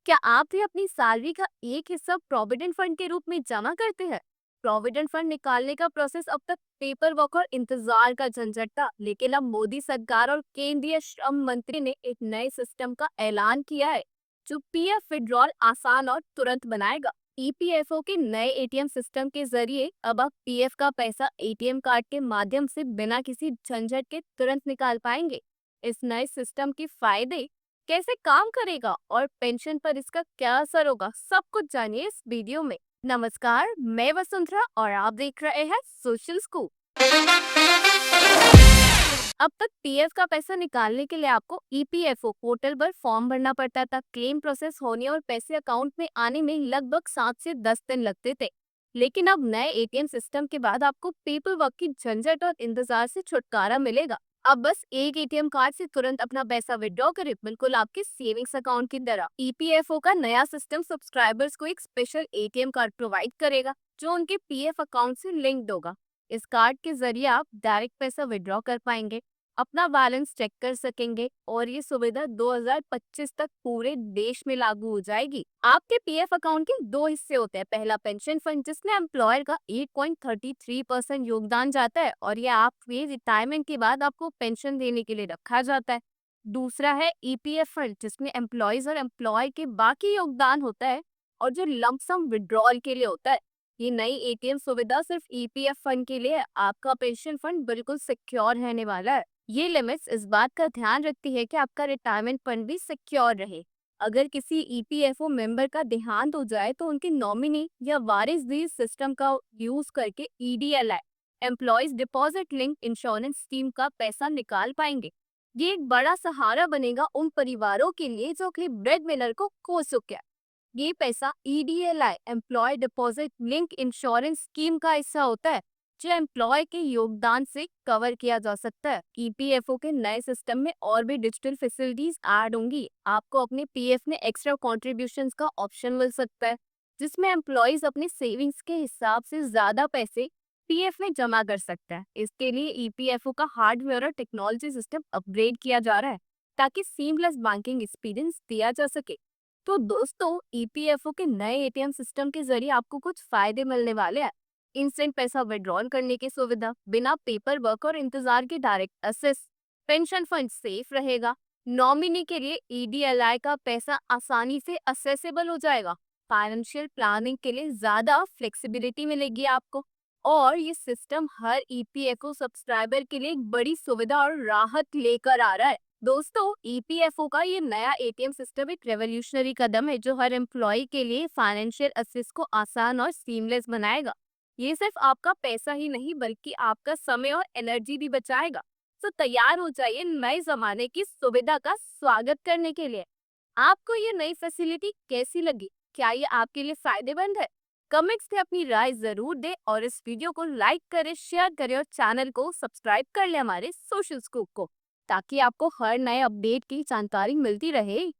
क्या आप भी अपनी सैलरी का एक हिस्सा प्रोविडेंट फंड के रूप में जमा करते हैं? प्रोविडेंट फंड निकालने का प्रोसेस अब तक पेपर वर्क और इंतजार का झंझट था, लेकिन अब मोदी सरकार और केंद्रीय श्रम मंत्री ने एक नए सिस्टम का ऐलान किया है, जो पीएफ विड्रॉल आसान और तुरंत बनाएगा। ईपीएफओ के नए एटीएम सिस्टम के जरिए अब आप पीएफ का पैसा एटीएम कार्ड के माध्यम से बिना किसी झंझट के तुरंत निकाल पाएंगे। इस नए सिस्टम के फायदे, कैसे काम करेगा और पेंशन पर इसका क्या असर होगा, सब कुछ जानिए इस वीडियो में। नमस्कार, मैं वसुंधरा और आप देख रहे हैं सोशल स्कूप। अब तक पीएफ का पैसा निकालने के लिए आपको ईपीएफओ पोर्टल पर फॉर्म भरना पड़ता था। क्लेम प्रोसेस होने और पैसे अकाउंट में आने में लगभग 7 से 10 दिन लगते थे। लेकिन अब नए एटीएम सिस्टम के बाद आपको पेपर वर्क की झंझट और इंतजार से छुटकारा मिलेगा। अब बस एक एटीएम कार्ड से तुरंत अपना पैसा विड्रॉ करें, बिल्कुल आपके सेविंग्स अकाउंट की तरह। ईपीएफओ का नया सिस्टम सब्सक्राइबर्स को एक स्पेशल एटीएम कार्ड प्रोवाइड करेगा, जो उनके पीएफ अकाउंट से लिंक्ड होगा। इस कार्ड के जरिए आप डायरेक्ट पैसा विड्रॉ कर पाएंगे, अपना बैलेंस चेक कर सकेंगे और ये सुविधा 2025 तक पूरे देश में लागू हो जाएगी। आपके पीएफ अकाउंट के दो हिस्से होते हैं। पहला पेंशन फंड, जिसमें एम्प्लॉयर का 8.33% योगदान जाता है और ये आपके रिटायरमेंट के बाद आपको पेंशन देने के लिए रखा जाता है। दूसरा है ईपीएफ फंड, जिसमें एम्प्लॉयज और एम्प्लॉय के बाकी योगदान होता है और जो लमसम विड्रॉल के लिए होता है। ये नई एटीएम सुविधा सिर्फ ईपीएफ फंड के लिए है। आपका पेंशन फंड बिल्कुल सिक्योर रहने वाला है। ये लिमिट्स इस बात का ध्यान रखती है कि आपका रिटायरमेंट फंड भी सिक्योर रहे। अगर किसी ईपीएफओ मेंबर का देहांत हो जाए तो उनके नॉमिनी या वारिस भी इस सिस्टम का यूज करके EDLI, employees deposit link insurance scheme का पैसा निकाल पाएंगे। ये एक बड़ा सहारा बनेगा उन परिवारों के लिए जो कि ब्रेड विनर को खो चुके हैं। ये पैसा EDLI, employ deposit link insurance scheme का हिस्सा होता है, जो एम्प्लॉय के योगदान से कवर किया जा सकता है। ईपीएफओ के नए सिस्टम में और भी डिजिटल फैसिलिटीज ऐड होंगी। आपको अपने पीएफ में एक्स्ट्रा कॉन्ट्रीब्यूशंस का ऑप्शन मिल सकता है, जिसमें एम्प्लॉयज अपने सेविंग्स के हिसाब से ज्यादा पैसे पीएफ में जमा कर सकता है। इसके लिए ईपीएफओ का हार्डवेयर और टेक्नोलॉजी सिस्टम अपग्रेड किया जा रहा है, ताकि सीमलेस बैंकिंग एक्सपीरियंस दिया जा सके। तो दोस्तों, ईपीएफओ के नए एटीएम सिस्टम के जरिए आपको कुछ फायदे मिलने वाले हैं। इंस्टेंट पैसा विड्रॉल करने की सुविधा, बिना पेपर वर्क और इंतजार के direct assess, pension fund safe रहेगा, नॉमिनी के लिए ईडीएलआई का पैसा आसानी से असेसेबल हो जाएगा, फाइनेंशियल प्लानिंग के लिए ज्यादा फ्लेक्सिबिलिटी मिलेगी आपको, और ये सिस्टम हर ईपीएफओ सब्सक्राइबर के लिए एक बड़ी सुविधा और राहत लेकर आ रहा है। दोस्तों, ईपीएफओ का ये नया एटीएम सिस्टम एक रेवोल्यूशनरी कदम है, जो हर एम्प्लॉय के लिए फाइनेंशियल असिस्ट को आसान और सीमलेस बनाएगा। ये सिर्फ आपका पैसा ही नहीं, बल्कि आपका समय और एनर्जी भी बचाएगा। तो तैयार हो जाइए नए जमाने की सुविधा का स्वागत करने के लिए। आपको ये नई फैसिलिटी कैसी लगी? क्या ये आपके लिए फायदेमंद है? कमेंट्स में अपनी राय जरूर दें और इस वीडियो को लाइक करें, शेयर करें और चैनल को सब्सक्राइब कर लें हमारे सोशल स्कूप को, ताकि आपको हर नए अपडेट की जानकारी मिलती रहे।